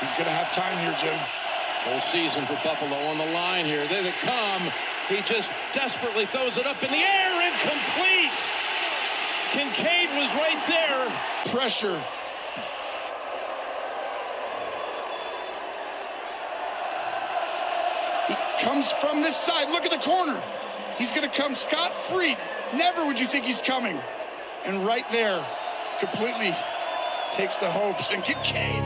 He's going to have time here, Jim. Whole season for Buffalo on the line here. There they come. He just desperately throws it up in the air, incomplete. Kincaid was right there. Pressure. He comes from this side. Look at the corner. He's going to come scot-free. Never would you think he's coming. And right there, completely takes the hopes. And Kincaid.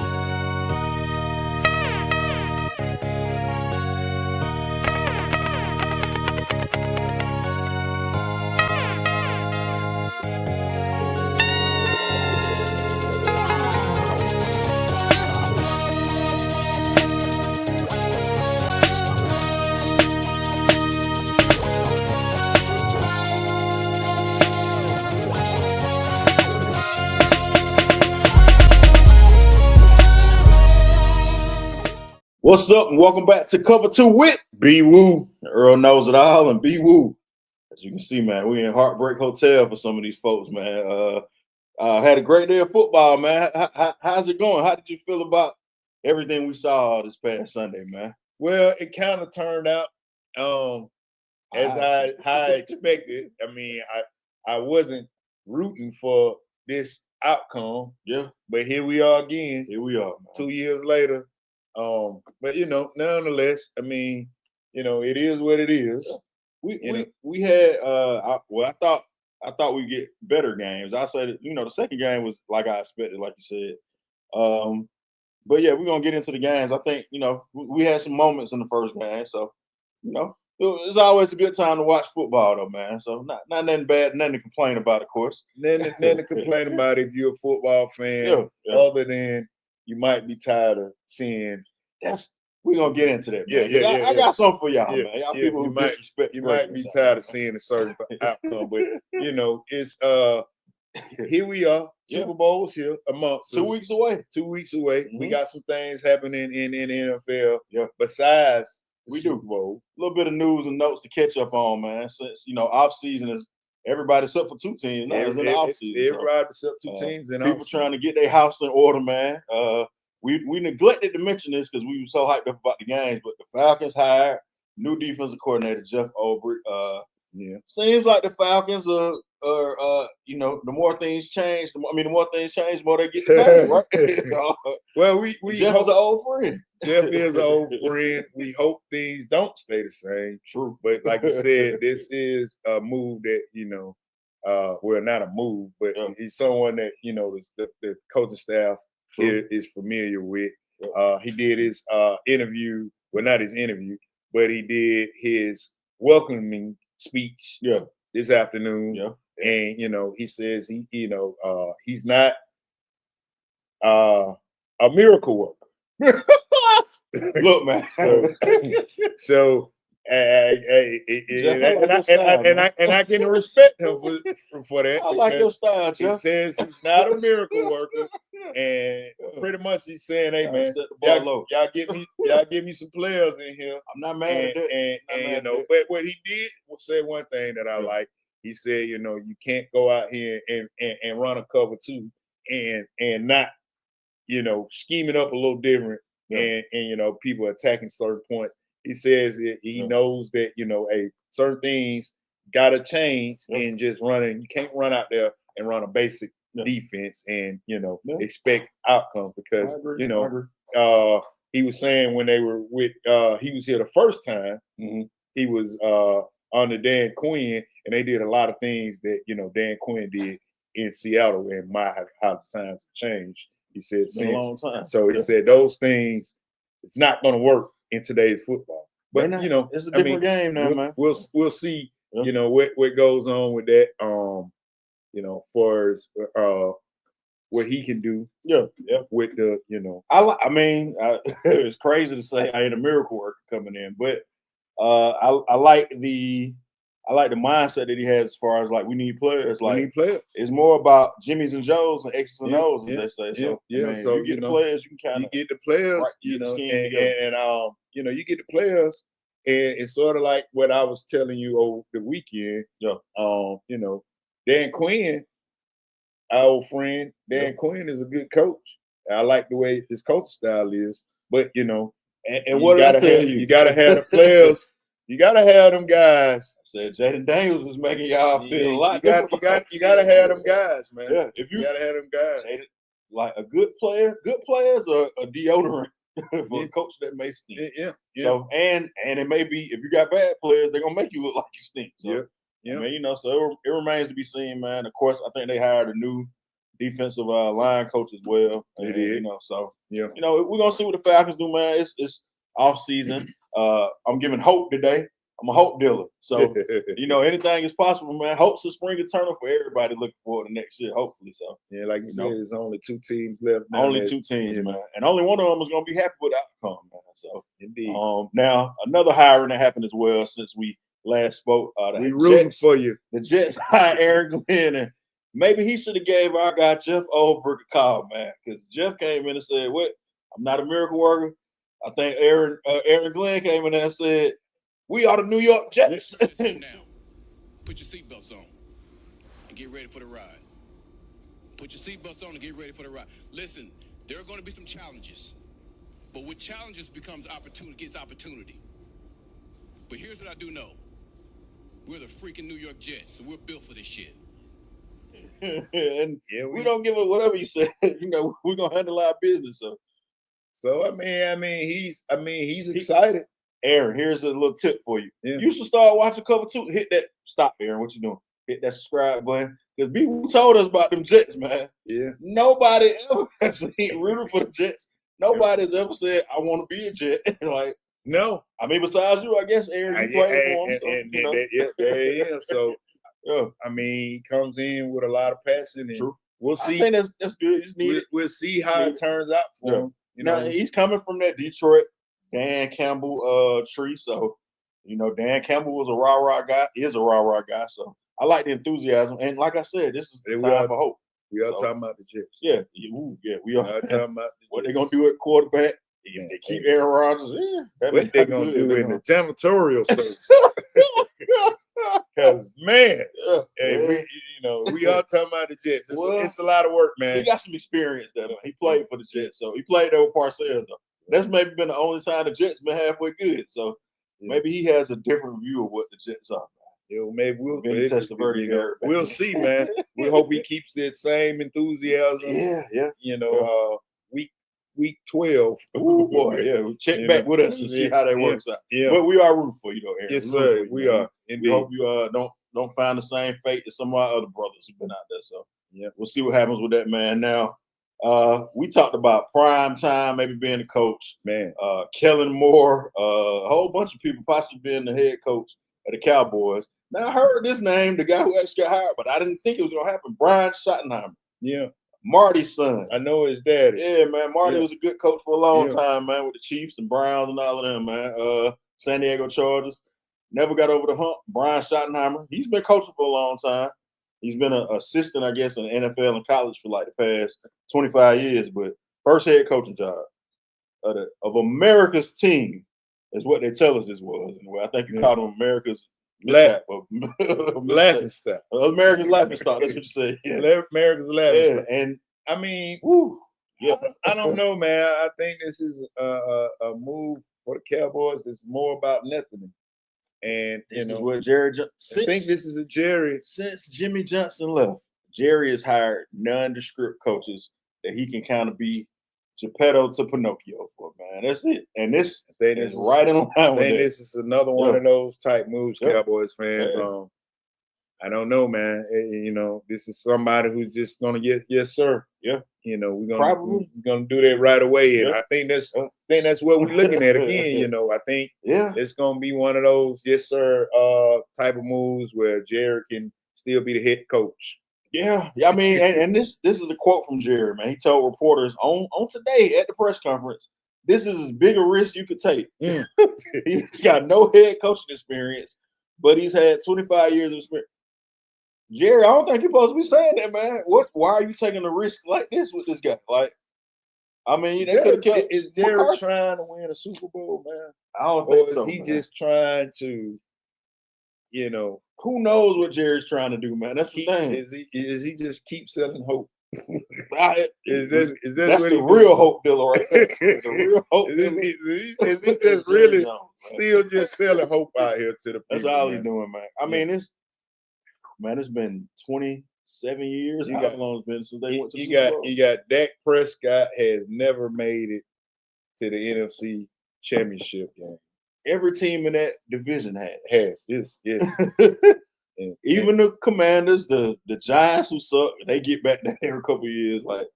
What's up, and welcome back to Cover 2 with BeeWoo. Earl knows it all, and BeeWoo. As you can see, man, we in Heartbreak Hotel for some of these folks, man. Had a great day of football, man. How's it going? How did you feel about everything we saw this past Sunday, man? Well, it kind of turned out as I expected. I mean, I wasn't rooting for this outcome. Yeah. But here we are again. Here we are, man. 2 years later. But nonetheless, I mean, it is what it is. We had I thought we'd get better games. I said, the second game was like I expected, like you said. But yeah, we're gonna get into the games. I think, we had some moments in the first game, so it's always a good time to watch football though, man. So not nothing bad, nothing to complain about, of course. Nothing to complain about if you're a football fan, other than you might be tired of seeing. We're gonna get into that, man. I got something for y'all, man. Y'all people who disrespect. You might be tired of seeing a certain outcome, but it's here we are. Super Bowl's here amongst 2 weeks away. 2 weeks away. Mm-hmm. We got some things happening in the NFL. Yeah. Besides the Super Bowl. A little bit of news and notes to catch up on, man. Since off season is everybody except for two teams. Now it's in the off season. Everybody except two teams. And people trying to get their house in order, man. We neglected to mention this because we were so hyped up about the games, but the Falcons hired new defensive coordinator Jim Ulbrich. Seems like the Falcons are the more things change, the more things change, the more they get paid, right? Well, we Jeff is an old friend. Jeff is an old friend. We hope things don't stay the same. True. But like you said, this is a move that, well, not a move, but he's someone that, the coaching staff is familiar with. He did his interview, well, not his interview, but he did his welcoming speech this afternoon. Yeah. And he says he's not a miracle worker. Look, man. So and I can respect him for that. I like your style, Jeff. He says he's not a miracle worker, and pretty much he's saying, "Hey, man, y'all give me some players in here." I'm not mad at that. But what he did was say one thing that I like. He said, you can't go out here and run a cover two and not, scheme it up a little different and people attacking certain points. He says he knows that, certain things got to change and just running. You can't run out there and run a basic defense and, expect outcomes because, he was saying when they were with, he was here the first time, he was under Dan Quinn, and they did a lot of things that, Dan Quinn did in Seattle and how the times have changed. He said, a long time. So he said those things, it's not going to work in today's football. But it's a different game now, man. We'll see. What goes on with that. Far as what he can do. Yeah. With the it's crazy to say I ain't a miracle worker coming in, but I like the mindset that he has as far as like we need players. Like we need players. It's more about Jimmys and Joes and X's and O's, as they say. So So you get the players, you can get the players, you get the players, and it's sort of like what I was telling you over the weekend. Dan Quinn, our old friend, Dan Quinn is a good coach. I like the way his coach style is. But you know, and what did I tell you? You gotta have the players. You gotta have them guys. I said Jaden Daniels is making y'all feel a lot. You gotta have them guys, man. Yeah, if you gotta have them guys. Jaden, like a good players are a deodorant for a coach that may stink. Yeah. So and it may be if you got bad players, they're gonna make you look like you stink. So yeah. I mean, you know, so it remains to be seen, man. Of course, I think they hired a new defensive line coach as well. They did. You know, so yeah. You know, we're gonna see what the Falcons do, man. It's off season. I'm giving hope today. I'm a hope dealer. So, you know, anything is possible, man. Hope's a spring eternal for everybody looking forward to next year, hopefully. So, yeah, like you said, there's only 2 teams left. Only 2 teams, man. And only one of them is going to be happy with the outcome, man. So, indeed. Now, another hiring that happened as well since we last spoke. We rooting for you. The Jets hired Aaron Glenn, and maybe he should have gave our guy Jeff Ulbrich a call, man, because Jeff came in and said, "What? I'm not a miracle worker." I think Aaron Glenn came in there and said, "We are the New York Jets." Now, put your seatbelts on and get ready for the ride. Put your seatbelts on and get ready for the ride. Listen, there are going to be some challenges, but with challenges becomes opportunity. But here's what I do know: we're the freaking New York Jets, so we're built for this shit. And we don't give a whatever you say. You know, we're gonna handle our business. So I mean, he's excited. Aaron, here's a little tip for you. Yeah. You should start watching Cover 2. Hit that. Stop, Aaron. What you doing? Hit that subscribe button. Because BeeWoo told us about them Jets, man. Yeah. Nobody ever has seen rooting for the Jets. Nobody's ever said, "I want to be a Jet." Like, no. I mean, besides you, I guess, Aaron, you played for him. There he is. So, I mean, he comes in with a lot of passion. And True. We'll see. I think that's good. It's needed. We'll see how it turns out for him. You know, he's coming from that Detroit Dan Campbell tree. So, you know, Dan Campbell was a rah-rah guy. He is a rah-rah guy. So I like the enthusiasm. And like I said, this is the time for hope. We are talking about the Jets. Yeah, we are talking about what they're gonna do at quarterback. They keep Aaron Rodgers. What they're gonna do in the janitorial service. Because man, we are talking about the Jets. It's a lot of work, man. He got some experience there. He played for the Jets, so he played there with Parcells. Though that's maybe been the only sign the Jets been halfway good. So maybe he has a different view of what the Jets are. Maybe we'll see, man. We hope he keeps that same enthusiasm. Yeah. You know, week 12. Oh boy, we check back with us and see how that works out. Yeah, but we are rooting for you, though, Aaron. Yes, sir. We are. Indeed. We hope you don't find the same fate as some of our other brothers who've been out there. So we'll see what happens with that, man. Now, we talked about prime time, maybe being the coach, man. Kellen Moore, a whole bunch of people possibly being the head coach of the Cowboys. Now I heard this name, the guy who actually got hired, but I didn't think it was gonna happen. Brian Schottenheimer. Yeah. Marty's son. I know his daddy. Yeah, man. Marty was a good coach for a long time, man, with the Chiefs and Browns and all of them, man. San Diego Chargers. Never got over the hump. Brian Schottenheimer. He's been coaching for a long time. He's been an assistant, I guess, in the NFL and college for like the past 25 years, but first head coaching job of America's team is what they tell us this was. Anyway, I think you called him America's laughing stock. America's laughing stock. That's what you say. Yeah. America's laughing stock. And I mean, I don't know, man. I think this is a move for the Cowboys. It's more about nothing. And this is what Jerry. I think this is a Jerry. Since Jimmy Johnson left, Jerry has hired nondescript coaches that he can kind of be Geppetto to Pinocchio for, man. That's it. And this is right in line with that. This is another one of those type moves, Cowboys fans. I don't know, man. You know, this is somebody who's just gonna get yes, sir. Yeah. You know, we're gonna do that right away. And I think that's what we're looking at again. You know, I think it's gonna be one of those yes, sir type of moves where Jerry can still be the head coach. Yeah, I mean, and this is a quote from Jerry, man. He told reporters on today at the press conference, this is as big a risk you could take. He's got no head coaching experience, but he's had 25 years of experience. Jerry, I don't think you're supposed to be saying that, man. Why are you taking a risk like this with this guy? Like, I mean, they could have kept. Is Jerry trying to win a Super Bowl, man? I don't think so. He just trying to, you know. Who knows what Jerry's trying to do, man? That's the thing. Is he just keep selling hope? Is this That's what the he real doing? hope dealer right there. The real hope Is dealer. he just really still just selling hope out here to the people? That's all he's man. doing, man. I mean, it's been 27 years. How long it's been since they went to the Super Bowl? You got Dak Prescott has never made it to the NFC Championship game. Every team in that division Yes. Even the Commanders, the Giants who suck, they get back there every couple of years, like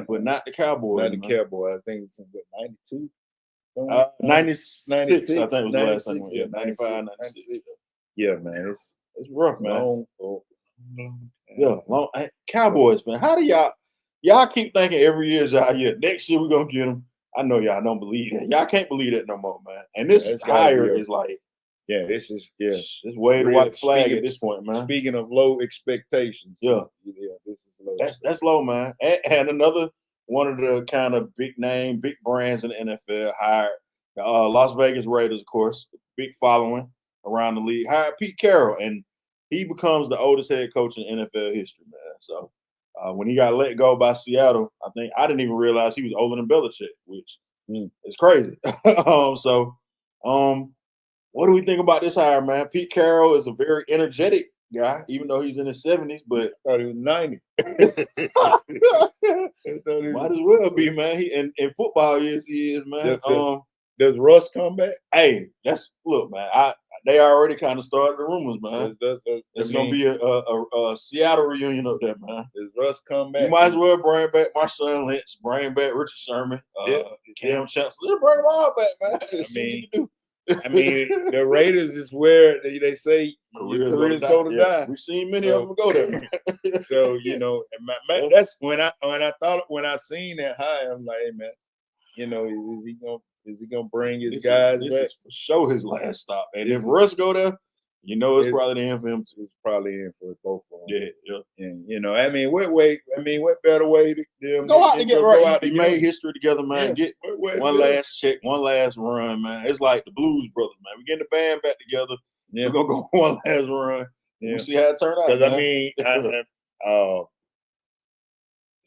but not the Cowboys. Not the Cowboys. I think it's 92. 96, 96, I think was the last time. 95, 96. Yeah, man, it's rough, man. Long. Cowboys, man. How do y'all keep thinking every year is our year? Next year we're gonna get them. I know y'all don't believe that. Y'all can't believe that no more, man. And this hire is like, this is it's way the white flag at this point, man. Speaking of low expectations, this is low. That's low, man. And another one of the kind of big brands in the NFL hired Las Vegas Raiders, of course, big following around the league. Hired Pete Carroll, and he becomes the oldest head coach in NFL history, man. So when he got let go by Seattle, I didn't even realize he was older than Belichick, which is crazy. What do we think about this hire, man? Pete Carroll is a very energetic guy, even though he's in his 70s, but I thought he was 90. Might as well be, man. He in football he is, man. Does Russ come back? Hey, look, man. They already kind of started the rumors, man. It's gonna be a Seattle reunion up there, man. Does Russ come back? You might as well bring back Marshawn Lynch, bring back Richard Sherman, Cam Chancellor. Bring them all back, man. I mean, the Raiders is where they say your career's going to die. We've seen many of them go there. So that's when I seen that hire, I'm like, hey, man, is he gonna bring his guys back? Is for sure his last stop. And if Russ go there, it's probably the end for him too. It's probably in for both of them. Yeah. And what better way to go out to get right? You made history together, man. Get one last check, one last run, man. It's like the Blues Brothers, man. We getting the band back together. We're gonna go one last run. We'll see how it turns out. Because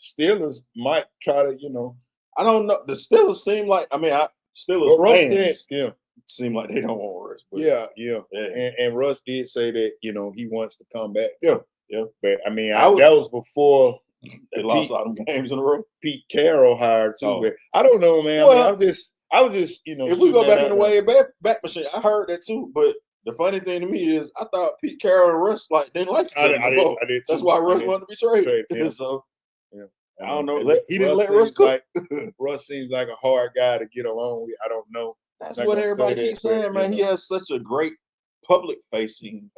Steelers might try to, I don't know. The Steelers seem like Steelers fans seem like they don't want Russ. But And Russ did say that he wants to come back. Yeah. But that was before they lost all them games in a row. Pete Carroll hired too. But I don't know, man. I was just if we go back in the way back machine, I heard that too. But the funny thing to me is, I thought Pete Carroll and Russ didn't like each other. I did. That's why Russ wanted to be traded. So. I don't know. He didn't let Russ cook. Russ seems like a hard guy to get along with. I don't know. That's what everybody keeps saying, man. He has such a great public-facing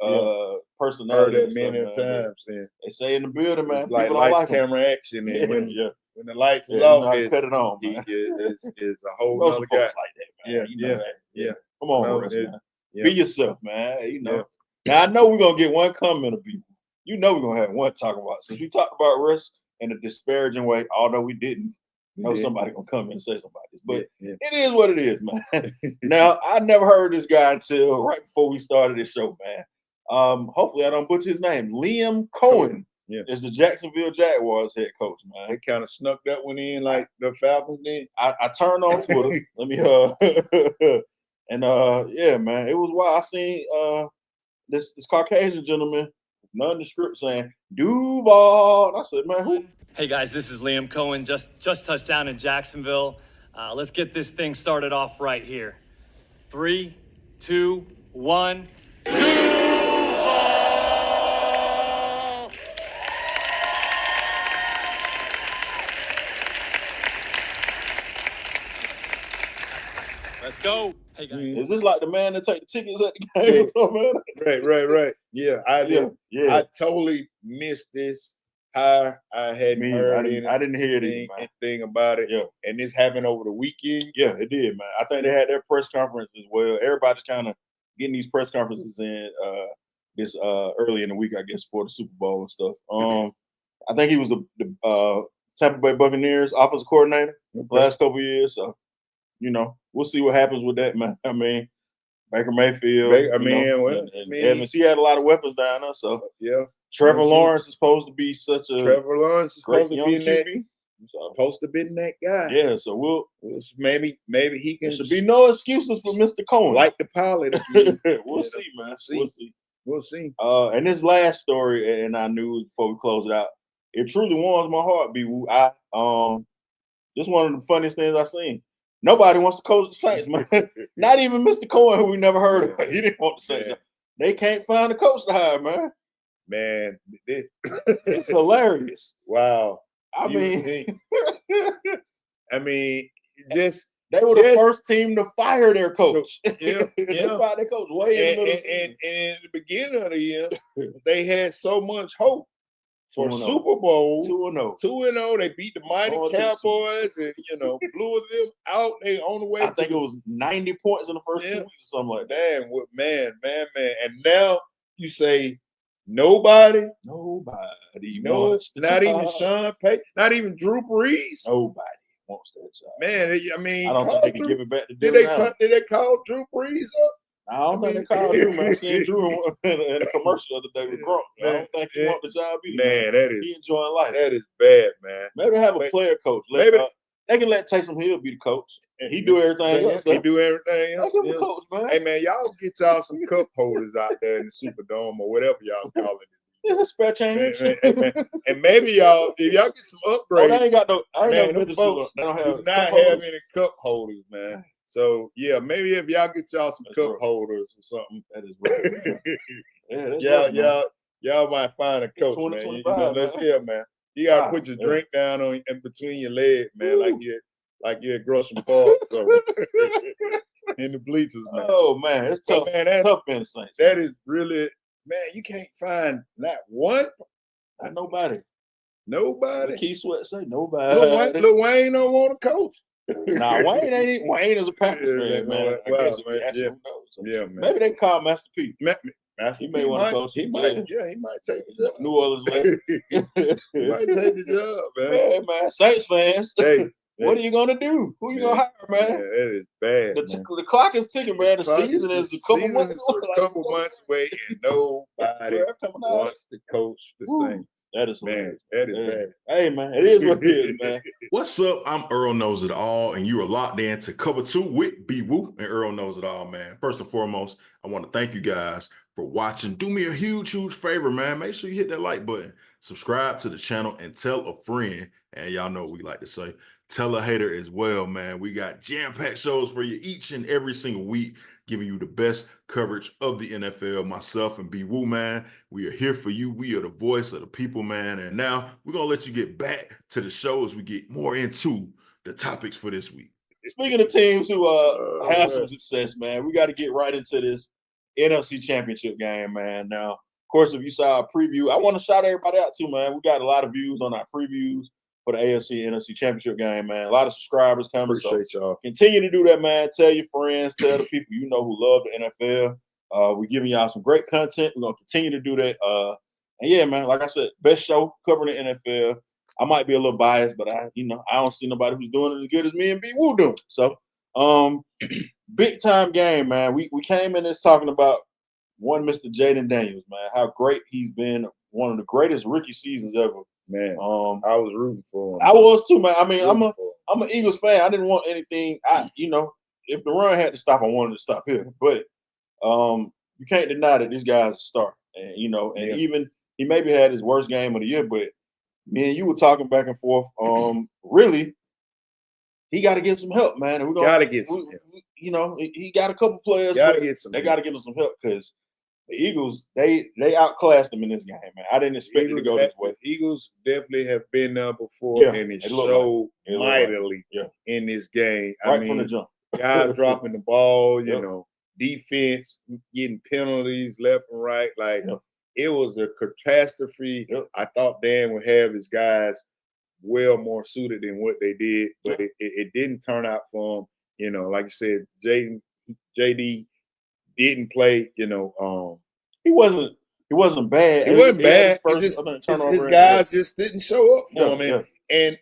personality. Heard that many times. They say in the building, man, like people don't like camera action, and when the lights is off, cut it on. He is a whole other guy. Like that, man. Yeah. Come on, Russ, man. Be yourself, man. Now I know we're gonna get one comment of people. We're gonna have one talk about. Since we talked about Russ in a disparaging way, although we didn't. Somebody gonna come in and say something about this, but it is what it is, man. Now I never heard this guy until right before we started this show, man. Hopefully I don't butcher his name. Liam Coen is the Jacksonville Jaguars head coach, man. They kind of snuck that one in like the Falcons did. I turned on Twitter. Let me man, it was wild. I seen this Caucasian gentleman, nondescript, saying Duval. And I said, man, who? Hey guys, this is Liam Coen, just touched down in Jacksonville. Let's get this thing started off right here. 3, 2, 1. Duval! Let's go. Hey guys. Is this like the man that take the tickets at the game or something, man? Right. Yeah, I totally missed this. I hadn't heard I didn't hear anything about it. Yeah. And this happened over the weekend. Yeah, it did, man. I think they had their press conference as well. Everybody's kind of getting these press conferences in this early in the week, I guess, for the Super Bowl and stuff. I think he was the Tampa Bay Buccaneers offensive coordinator the last couple of years. So, we'll see what happens with that, man. I mean, Baker Mayfield. Evans. He had a lot of weapons down there. So yeah. Trevor Lawrence is supposed to be such a Trevor Lawrence is supposed to be QB. Supposed to be that guy. Yeah, so we'll maybe he can. There should be no excuses for Mr. Coen. Like the pilot. We'll see, man. We'll see. And this last story, and I knew before we close it out, it truly warms my heart, BeeWoo. This is one of the funniest things I've seen. Nobody wants to coach the Saints, man. Not even Mr. Coen, who we never heard of. He didn't want to say that. They can't find a coach to hire, man. Man, it's hilarious. Wow. I mean, just they were the first team to fire their coach. Yeah, they fired their coach way in the middle. And in the beginning of the year, they had so much hope for Super Bowl 2-0. 2-0. They beat the mighty Cowboys and blew them out. They on the way. I think it was 90 points in the first 2 weeks or something like that. Man. And now you say nobody. No, not even Sean Payton, not even Drew Brees. Nobody wants that job. Man, I don't think they can give it back to Did they call Drew Brees up? I don't think they called Drew, man. I seen Drew in a commercial the other day with Gronk. I don't think he want the job either. Man, he enjoying life. That is bad, man. Maybe they have a player coach. They can let Taysom Hill be the coach. He do everything else. He do everything else. Give him a coach, man. Hey, man, y'all get y'all some cup holders out there in the Superdome or whatever y'all call it. It's a spare change. And maybe if y'all get some upgrades. They ain't got no. I ain't never been folks. They don't do not have any cup holders, man. So yeah, maybe if y'all get y'all some cup holders or something. That is right. y'all might find a coach, man. Let's hear, man. You gotta put your drink down in between your legs, man, like you're at grocery park in the bleachers, man. Oh man, it's tough. Man, that's tough being Saints. That is really, man. You can't find not one, not nobody. Nobody. Keith Sweat say nobody. Lil Wayne don't want to coach. Nah, Wayne ain't. Wayne is a Packers fan, man. I guess if you ask him, man. Maybe they call Master P. He may want to coach. He might take the job. New Orleans left. He might take the job, man. Yeah, man. Saints fans. Hey, what are you gonna do? Who you gonna hire, man? Yeah, that is bad. The clock is ticking, man. The season is a couple months away, and nobody wants to coach the Saints. That is man. That is bad. Hey, man, it is what it is, man. What's up? I'm Earl Knows It All, and you are locked in to Cover 2 with BeeWoo and Earl Knows It All, man. First and foremost, I want to thank you guys for watching. Do me a huge favor, man. Make sure you hit that like button, subscribe to the channel, and tell a friend. And y'all know what we like to say. Tell a hater as well, man. We got jam-packed shows for you each and every single week, giving you the best coverage of the NFL. Myself and BeeWoo, man, we are here for you. We are the voice of the people, man. And now we're going to let you get back to the show as we get more into the topics for this week. Speaking of teams who have some success, man, we got to get right into this NFC Championship game, man. Now, of course, if you saw our preview, I want to shout everybody out too, man. We got a lot of views on our previews for the AFC NFC Championship game, man. A lot of subscribers coming. Appreciate y'all. Continue to do that, man. Tell your friends, tell the people you know who love the NFL. We're giving y'all some great content. We're gonna continue to do that. And yeah, man, like I said, best show covering the NFL. I might be a little biased, but I don't see nobody who's doing it as good as me and BeeWoo doing. So, big time game, man. We came in this talking about one Mr. Jaden Daniels, man. How great he's been. One of the greatest rookie seasons ever. Man, I was rooting for him. I was too, man. I mean, I'm an Eagles fan. I didn't want anything. If the run had to stop, I wanted to stop here. But you can't deny that this guy's a star. And even he maybe had his worst game of the year, but me and you were talking back and forth. Really, he got to get some help, man. And we're gonna gotta get some help. He got a couple players. They got to get him some help because the Eagles, they outclassed them in this game, man. I didn't expect it to go this way. The Eagles definitely have been there before, and it showed mightily in this game. Right from the jump. Guys dropping the ball, defense getting penalties left and right. It was a catastrophe. I thought Dan would have his guys well more suited than what they did, but it didn't turn out for him. Like you said, JD didn't play, he wasn't bad. He wasn't bad. His guys just didn't show up for him. And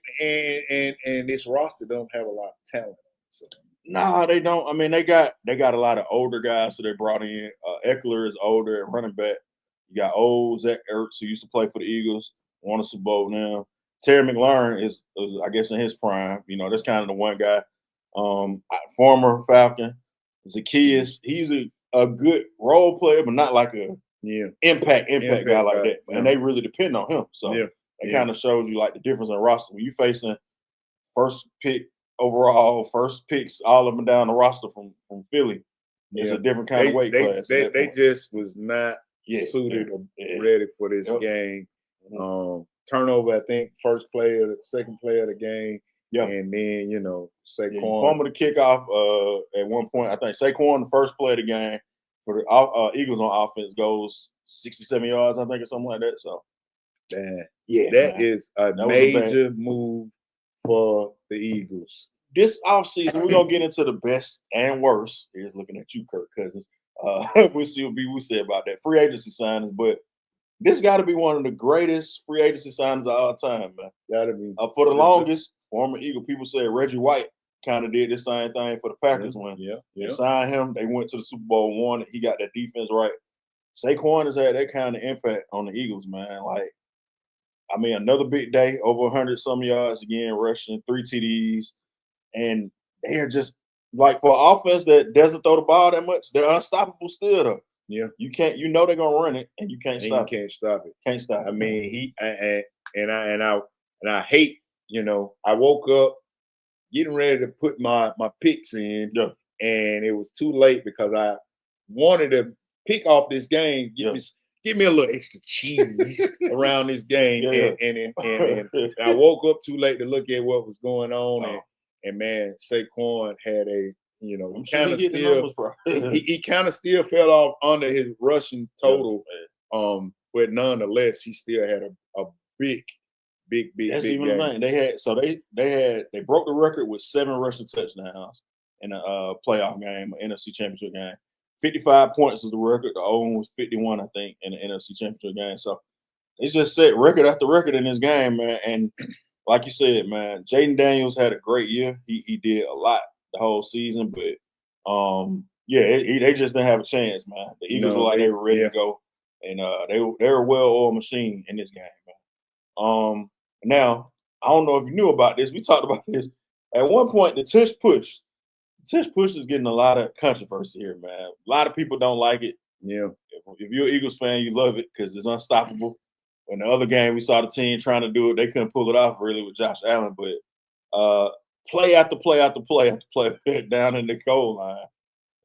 this roster don't have a lot of talent. So. Nah, they don't. I mean, they got a lot of older guys, so they brought in Eckler is older at running back. You got old Zach Ertz, who used to play for the Eagles, won a Super Bowl now. Terry McLaurin is I guess, in his prime. You know, that's kind of the one guy. Former Falcon. Zacchaeus, he's a good role player, but not like a impact guy like that. And they really depend on him. So it kind of shows you like the difference in roster. When you facing first pick overall, first picks all up and down the roster from Philly, it's a different kind of weight class. They just was not suited or ready for this game. Turnover, I think, first player, second player of the game. Yeah. And then, Saquon. Fumble the kickoff at one point. I think Saquon, the first play of the game for the Eagles on offense, goes 67 yards, I think, or something like that. So, that is a major move for the Eagles. This offseason, we're going to get into the best and worst. Here's looking at you, Kirk Cousins. We'll see what BeeWoo said about that. Free agency signings, but this got to be one of the greatest free agency signings of all time, man. Got to be. For the longest, former Eagle, people said Reggie White kind of did the same thing for the Packers when they signed him. They went to the Super Bowl, won. He got that defense right. Saquon has had that kind of impact on the Eagles, man. Like, I mean, another big day, over 100-some yards again, rushing, 3 TDs. And they are just, like, for an offense that doesn't throw the ball that much, they're unstoppable still, though. Yeah. You can't, they're going to run it, and you can't stop it. You can't stop it. Can't stop it. I mean, I hate, I woke up getting ready to put my picks in, and it was too late because I wanted to pick off this game, give me a little extra cheese around this game, and I woke up too late to look at what was going on, and man, Saquon had he kind of still fell off under his rushing total, but nonetheless, he still had a big. That's big even game. the thing. They broke the record with 7 rushing touchdowns in a playoff game, an NFC Championship game. 55 points is the record. The old one was 51, I think, in the NFC Championship game. So they just set record after record in this game, man. And like you said, man, Jaden Daniels had a great year. He did a lot the whole season, but they just didn't have a chance, man. The Eagles were like they were ready to go, and they were a well-oiled machine in this game, man. Now, I don't know if you knew about this. We talked about this. At one point, the tush push is getting a lot of controversy here, man. A lot of people don't like it. Yeah. If you're an Eagles fan, you love it because it's unstoppable. In the other game, we saw the team trying to do it. They couldn't pull it off really with Josh Allen, but play after play after play after play down in the goal line,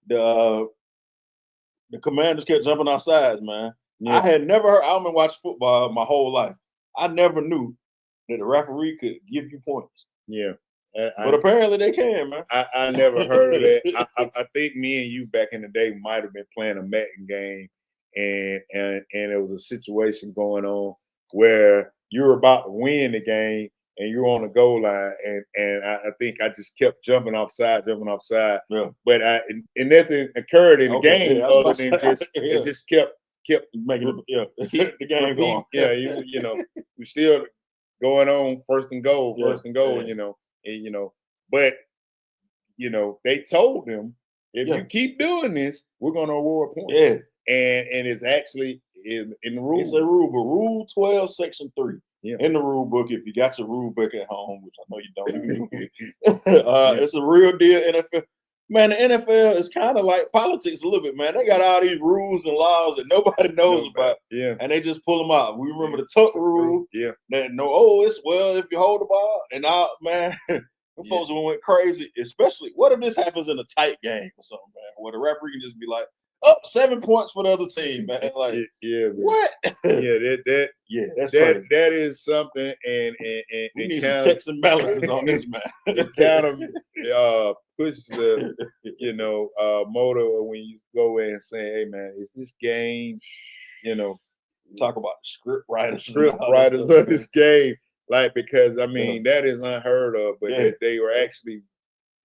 the Commanders kept jumping off sides, man. Yeah. I had never heard. I've been watching football my whole life. I never knew that a referee could give you points. Yeah. But apparently they can, man. I never heard of that. I think me and you back in the day might have been playing a Madden game, and there was a situation going on where you were about to win the game and you're on the goal line, and I think I just kept jumping offside. Yeah. But nothing occurred in the game other than it just kept making keep the game going. Yeah, we're still going on first and goal, but they told them if you keep doing this, we're going to award points. Yeah, and it's actually in the rule. It's a rule, but Rule 12, Section 3 in the rule book. If you got your rule book at home, which I know you don't, it's a real deal. NFL. Man, the NFL is kind of like politics a little bit, man. They got all these rules and laws that nobody knows about, and they just pull them out. We remember the tuck rule. Yeah. That if you hold the ball, and man, folks went crazy. Especially, what if this happens in a tight game or something, man, where the referee can just be like, up 7 points for the other team, man. Like, what? That's crazy. That is something, and we need some checks and balances on this, man. It kind of pushes the motor when you go in and say, "Hey, man, is this game?" Talk about the script writers of this game, because that is unheard of. But that they were actually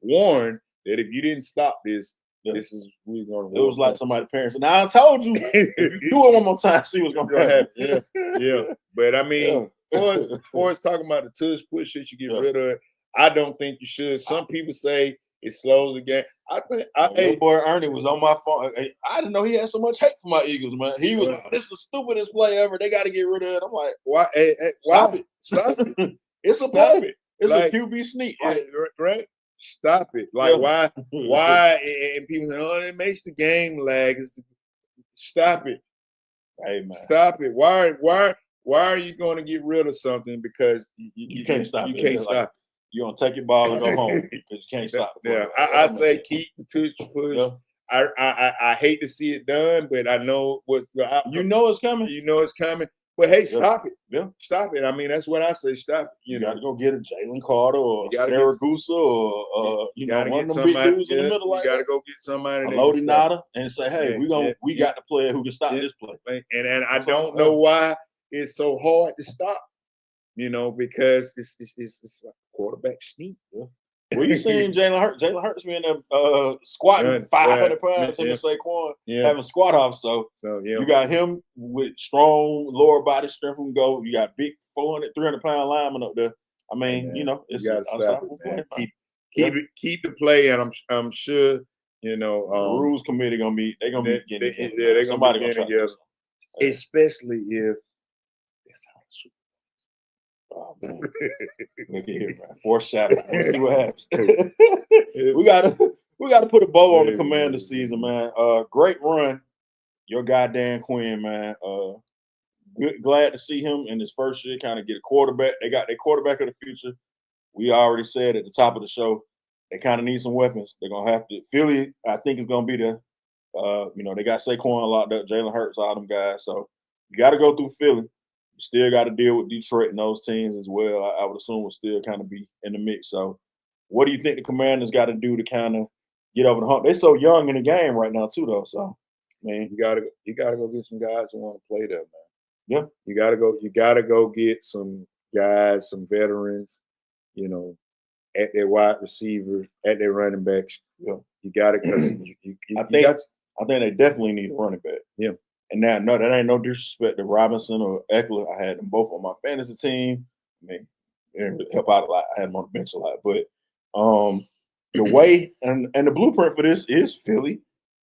warned that if you didn't stop this. This is we're gonna. It was like somebody's parents. Now I told you, if you do it one more time, see what's gonna happen. Yeah. But as far as talking about the tush push that you get rid of it, I don't think you should. Some people say It slows the game. I think Your boy Ernie was on my phone. I didn't know he had so much hate for my Eagles, man. He was, this is the stupidest play ever. They got to get rid of it. I'm like, why? Stop it. Stop it. It's a Stop play. it. It's like, a QB sneak, right? Right? Stop it. Like, why? And people say, oh, it makes the game lag. Stop it. Hey, man. Stop it. Why are you going to get rid of something because you can't stop it? You can't stop it. You're going to take your ball and go home because you can't stop it. Yeah, I say keep the push. Yeah. I hate to see it done, but I know what's the outcome. You know it's coming. You know it's coming. But hey, stop it. Yeah. Stop it. I mean, that's what I say. Stop it. You got to go get a Jalen Carter or Saragusa or one of them big dudes in the middle like that. You got to go get somebody. Lodi Nada and say, hey, we got the player who can stop this play. And I don't know why it's so hard to stop. Because it's like quarterback sneak. Yeah. Well, you seen Jalen Hurts? Jalen Hurts being there squatting 500 pounds in the Saquon, having squat off. So you got him with strong lower body strength who can go. You got big 400, 300-pound lineman up there. I mean, it's unstoppable play. Keep the play, and I'm sure the rules committee gonna be they're gonna be together, especially if that's how it's. Oh, man. Look at here, man. Foreshadowing. See what happens. we gotta put a bow on the Commander season, man. Great run. Your goddamn Quinn, man. Glad to see him in his first year kind of get a quarterback. They got their quarterback of the future. We already said at the top of the show, they kind of need some weapons. They're gonna have to. Philly, I think, is gonna be the they got Saquon locked up, Jalen Hurts, all them guys. So you gotta go through Philly. You still got to deal with Detroit and those teams as well. I would assume will still kind of be in the mix. So, what do you think the Commanders got to do to kind of get over the hump? They're so young in the game right now too, though. So, man, you gotta go get some guys who want to play there, man. Yeah, you gotta go get some guys, some veterans, at their wide receiver, at their running backs. Yeah, you got it. I think they definitely need a running back. Yeah. And now, no, that ain't no disrespect to Robinson or Eckler. I had them both on my fantasy team. I mean, they didn't really help out a lot. I had them on the bench a lot. But the way and the blueprint for this is Philly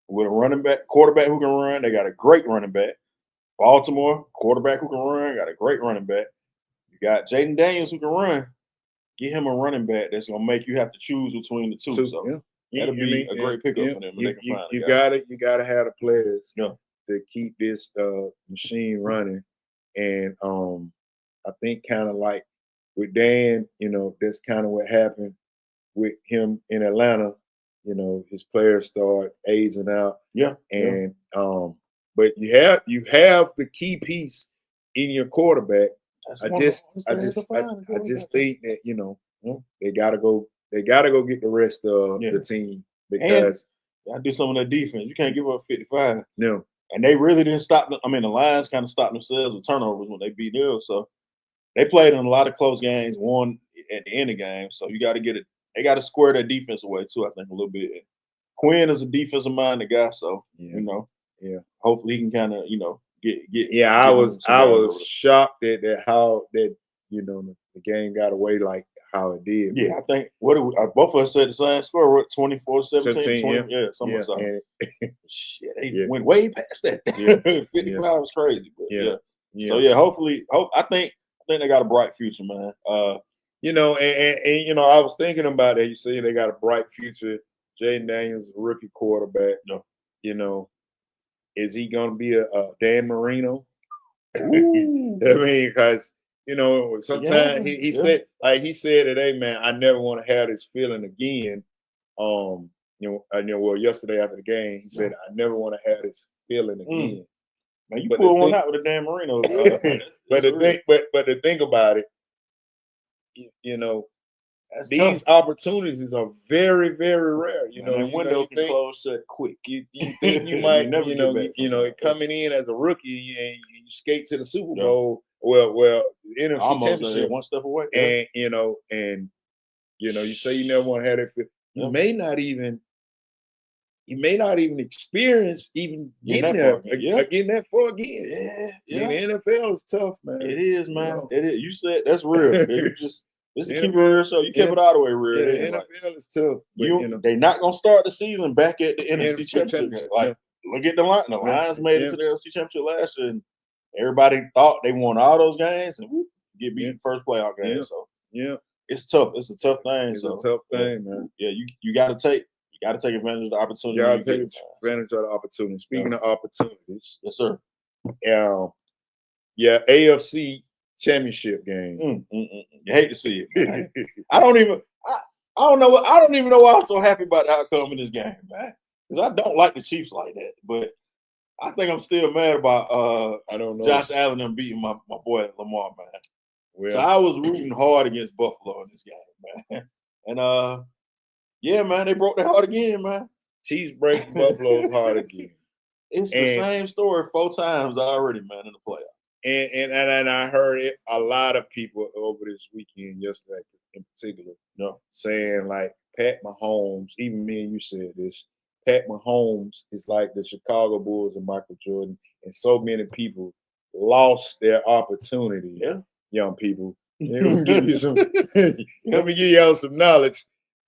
with a quarterback who can run. They got a great running back. Baltimore, quarterback who can run, got a great running back. You got Jaden Daniels who can run. Get him a running back that's going to make you have to choose between the two. So that'll be a great pickup for them. You gotta have the players. Yeah. To keep this machine running. And I think kind of like with Dan, that's kind of what happened with him in Atlanta. His players start aging out. Yeah. And but you have the key piece in your quarterback. I just think that they gotta go get the rest of the team because I do some of that defense. You can't give up 55. No. And they really didn't stop them. I mean, the Lions kind of stopped themselves with turnovers when they beat them. So they played in a lot of close games, won at the end of games. So you got to get it. They got to square their defense away too, I think, a little bit. And Quinn is a defensive minded guy, so hopefully he can kind of get. Yeah, I was shocked at how that the game got away like how it did. Yeah, I think both of us said the same score. What 24-17, 20, something like that. Shit, they went way past that. 55 was crazy, but So hopefully, I think they got a bright future, man. And I was thinking about it. You say they got a bright future. Jaden Daniels, a rookie quarterback. Is he going to be a Dan Marino? I mean, because sometimes he said today, man, I never want to have this feeling again. Yesterday after the game, he said, I never want to have this feeling again. Man, you pull one out with a Dan Marino. But the thing about it, these opportunities are very, very rare. The window can close shut quick. You think you might, coming in as a rookie and you skate to the Super Bowl. Well, NFC Championship, one step away, and you say you never want to have that. You may not even experience getting there, getting that far again. Yeah. The NFL is tough, man. It is, man. It is. You said that's real. You just This is keep it real, so you kept it all the way real. Yeah, the NFL is tough. But, they not gonna start the season back at the NFC Championship. Like, look at the Lions. The Lions made it to the NFC Championship last year, and everybody thought they won all those games and get beat in the first playoff game. Yeah. So Yeah, it's tough. It's a tough thing. it's a tough thing, man. Yeah, you got to take advantage of the opportunity. You got to take advantage of the opportunity. Speaking of opportunities, yes, sir. AFC Championship game. You hate to see it, man. I don't even know why I'm so happy about the outcome in this game, man. Because I don't like the Chiefs like that. But I think I'm still mad about I don't know. Josh Allen and beating my boy Lamar, man. Well, so I was rooting hard against Buffalo in this game, man. And man, they broke their heart again, man. Chiefs break Buffalo's heart again. It's the same story 4 times already, man, in the playoffs. And I heard it, a lot of people over this weekend, yesterday in particular, saying like Pat Mahomes, even me and you said this, Pat Mahomes is like the Chicago Bulls and Michael Jordan, and so many people lost their opportunity. Yeah. Young people. Let me give you some let me give y'all some knowledge.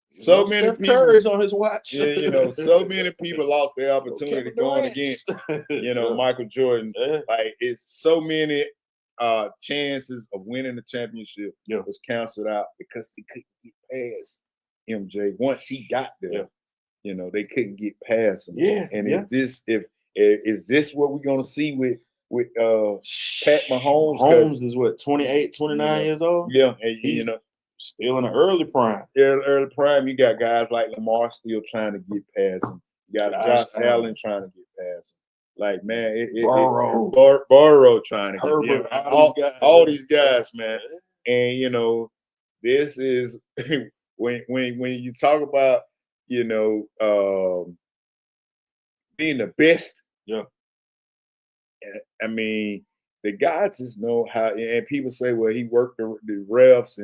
So many Steph people Curry's on his watch. So many people lost their opportunity going against, Michael Jordan. Like, it's so many chances of winning the championship was canceled out because they couldn't get past MJ. Once he got there, they couldn't get past him. Is this what we're gonna see with Pat Mahomes? Mahomes is what, 28, 29 years old? Yeah, and he's still in the early prime. Early prime, you got guys like Lamar still trying to get past him. You got Josh Allen trying to get past him. Like, man, Burrow trying to get Herbert, all these guys, man. And this is when you talk about being the best. Yeah. I mean, the guy just know how. And people say, well, he worked the refs,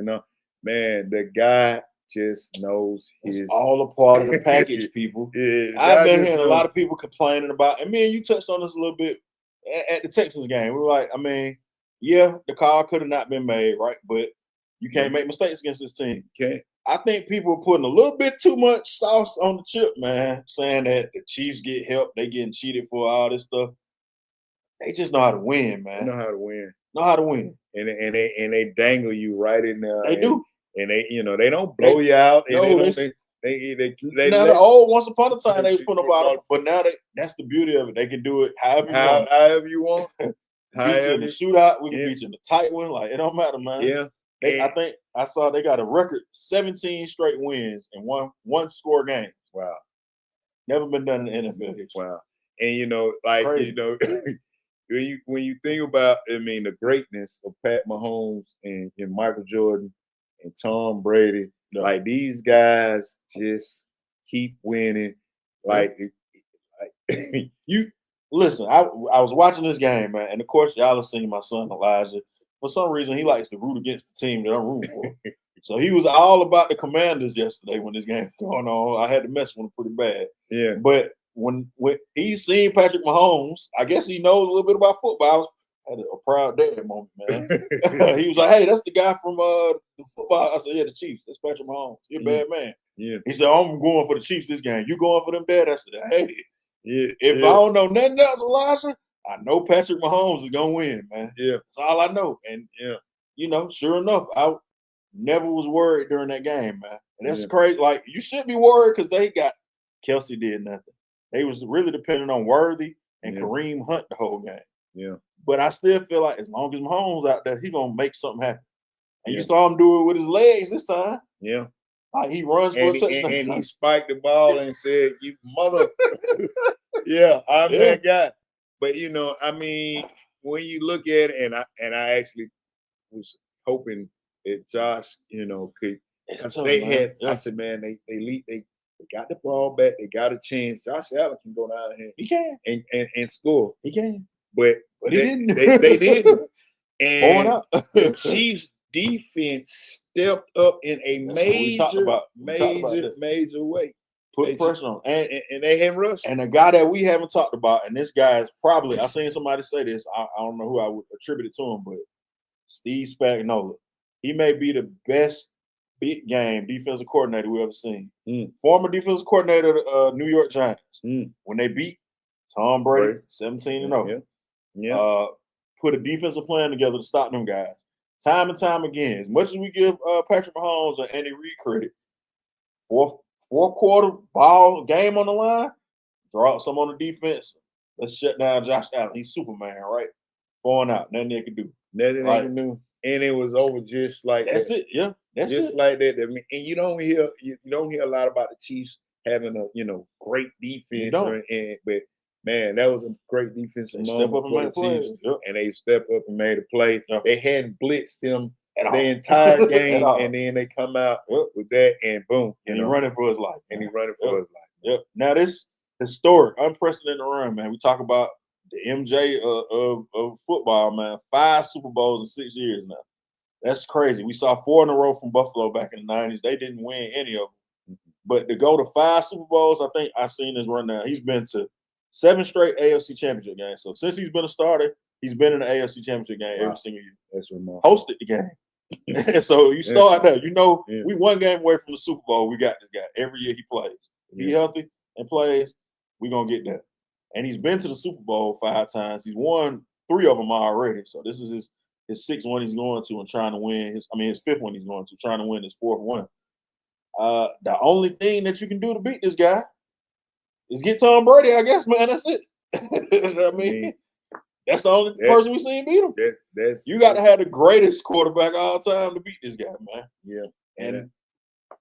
man, the guy just knows it's all a part of the package, people. I've been hearing a lot of people complaining about, and me and you touched on this a little bit at the Texans game. We were like, the call could have not been made, right? But you can't make mistakes against this team. Okay. I think people are putting a little bit too much sauce on the chip, man, saying that the Chiefs get help, they getting cheated for all this stuff. They just know how to win, man. They know how to win. Know how to win. And they dangle you right in there. They do. And they they don't blow you out. No, they now the old once upon a time they was putting up out, but now that's the beauty of it. They can do it however you want. Beat you in the shootout, we can beat you in the tight one. Like, it don't matter, man. Yeah. I think I saw they got a record 17 straight wins in one score game. Wow. Never been done in the NFL history. Wow. And when you think about, the greatness of Pat Mahomes and Michael Jordan and Tom Brady, like, these guys just keep winning. Like, you listen. I was watching this game, man, and of course y'all have seen my son Elijah. For some reason, he likes to root against the team that I'm rooting for. So he was all about the Commanders yesterday when this game was going on. I had to mess with him pretty bad. Yeah, but when he's seen Patrick Mahomes, I guess he knows a little bit about football. I had a proud dad moment, man. He was like, "Hey, that's the guy from the football." I said, "Yeah, the Chiefs. That's Patrick Mahomes. You're a bad man." Yeah. He said, "I'm going for the Chiefs this game. You going for them, Dad?" I said, "Hey, if I don't know nothing else, Elijah, I know Patrick Mahomes is gonna win, man. Yeah, that's all I know." And sure enough, I never was worried during that game, man. And that's crazy. Like, you should be worried because they got Kelsey did nothing. They was really depending on Worthy and Kareem Hunt the whole game. Yeah. But I still feel like as long as Mahomes out there, he's gonna make something happen. And you saw him do it with his legs this time. Yeah. Like, he runs for a touchdown. And he spiked the ball and said, "You mother." Yeah, I'm that guy. But when you look at it, and I actually was hoping that Josh, could. I said, man, they got the ball back. They got a chance. Josh Allen can go down here. He can and score. He can. But he didn't. They didn't. And the Chiefs defense stepped up in a major way. Put pressure on. And they hadn't rushed. And a guy that we haven't talked about, and this guy is probably, I seen somebody say this, I don't know who I would attribute it to him, but Steve Spagnuolo. he may be the best big game defensive coordinator we ever seen. Former defensive coordinator of the New York Giants. When they beat Tom Brady 17-0. Put a defensive plan together to stop them guys. Time and time again. As much as we give Patrick Mahomes and Andy Reid credit, fourth quarter ball game on the line, drop some on the defense. Let's shut down Josh Allen. He's Superman, right? Going out. Nothing they can do. Nothing they can do. And it was over just like that's that. it. Yeah. That's just it. like that. And you don't hear a lot about the Chiefs having a great defense but man, that was a great defensive moment for the Chiefs. And they stepped up and made a play. They hadn't blitzed him the entire game, and then they come out with that, and boom, He's running for his life. And he's running for his life. Yep. Now this historic, unprecedented run, man. We talk about the MJ of football, man. 5 Super Bowls in 6 years now. That's crazy. We saw 4 in a row from Buffalo back in the 90s. They didn't win any of them. But to go to 5 Super Bowls, I think I've seen his run now. He's been to 7 straight AFC Championship games. So since he's been a starter, he's been in the AFC Championship game every single year. That's remarkable. Hosted the game. So you start there. We one game away from the Super Bowl. We got this guy. Every year he plays. He healthy and plays, we're going to get there. And he's been to the Super Bowl 5 times. He's won 3 of them already. So this is his 6th one he's going to and trying to win. His 5th one he's going to, trying to win his 4th one. The only thing that you can do to beat this guy is get Tom Brady, I guess, man. That's it. I mean, that's the only person we seen beat him. That's you got to have the greatest quarterback of all time to beat this guy, man. Yeah. And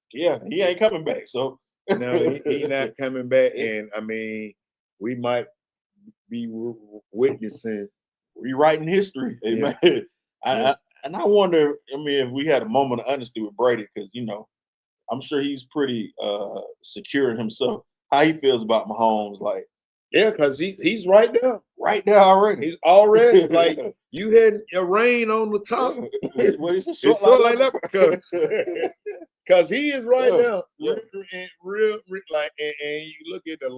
he ain't coming back. So no, he's not coming back. And I mean, we might be witnessing rewriting history. Yeah. And I wonder, if we had a moment of honesty with Brady, because I'm sure he's pretty secure in himself. How he feels about Mahomes, like. Yeah, because he's right there. Right there already. He's already like you had a rain on the top. Well, it's like that because he is right there. Real like, and you look at the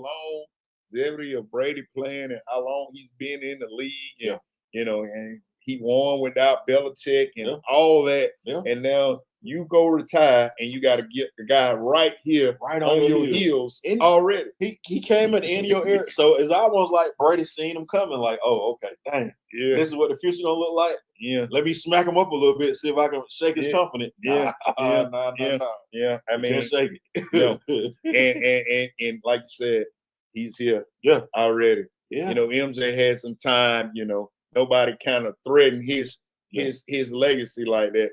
longevity of Brady playing and how long he's been in the league, and and he won without Belichick and all that, and now you go retire and you got to get the guy right here, right on your heels already. He came in your ear, so it's almost like Brady seen him coming. Like, oh, okay, dang, this is what the future gonna look like. Yeah, let me smack him up a little bit, see if I can shake his confidence. Yeah. I mean, can't shake it. and like you said, he's here. Yeah, already. Yeah, MJ had some time. Nobody kind of threatened his legacy like that.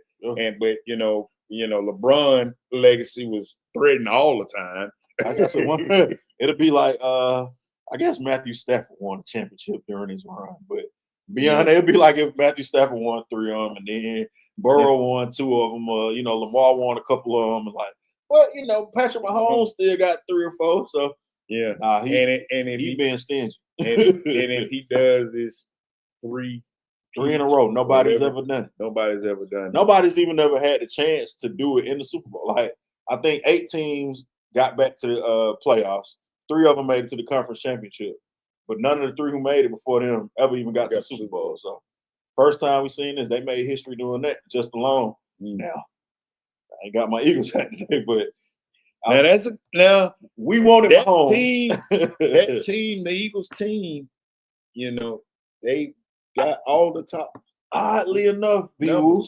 But LeBron legacy was threatened all the time. I guess it'll be like I guess Matthew Stafford won a championship during his run, but beyond it'll be like if Matthew Stafford won 3 of them and then Burrow won 2 of them, Lamar won a couple of them, and like, but Patrick Mahomes still got 3 or 4, so he's being stingy. and if he does this 3 in a row. Nobody's ever done it. Nobody's ever done it. Nobody's even ever had the chance to do it in the Super Bowl. Like, I think 8 teams got back to the playoffs. 3 of them made it to the conference championship. But none of the 3 who made it before them ever even got to the Super Bowl. So, first time we seen this, they made history doing that just alone. Now, I ain't got my Eagles hat today, but now we wanted that Mahomes. team, the Eagles team, they got all the top. Oddly enough, BeeWoo,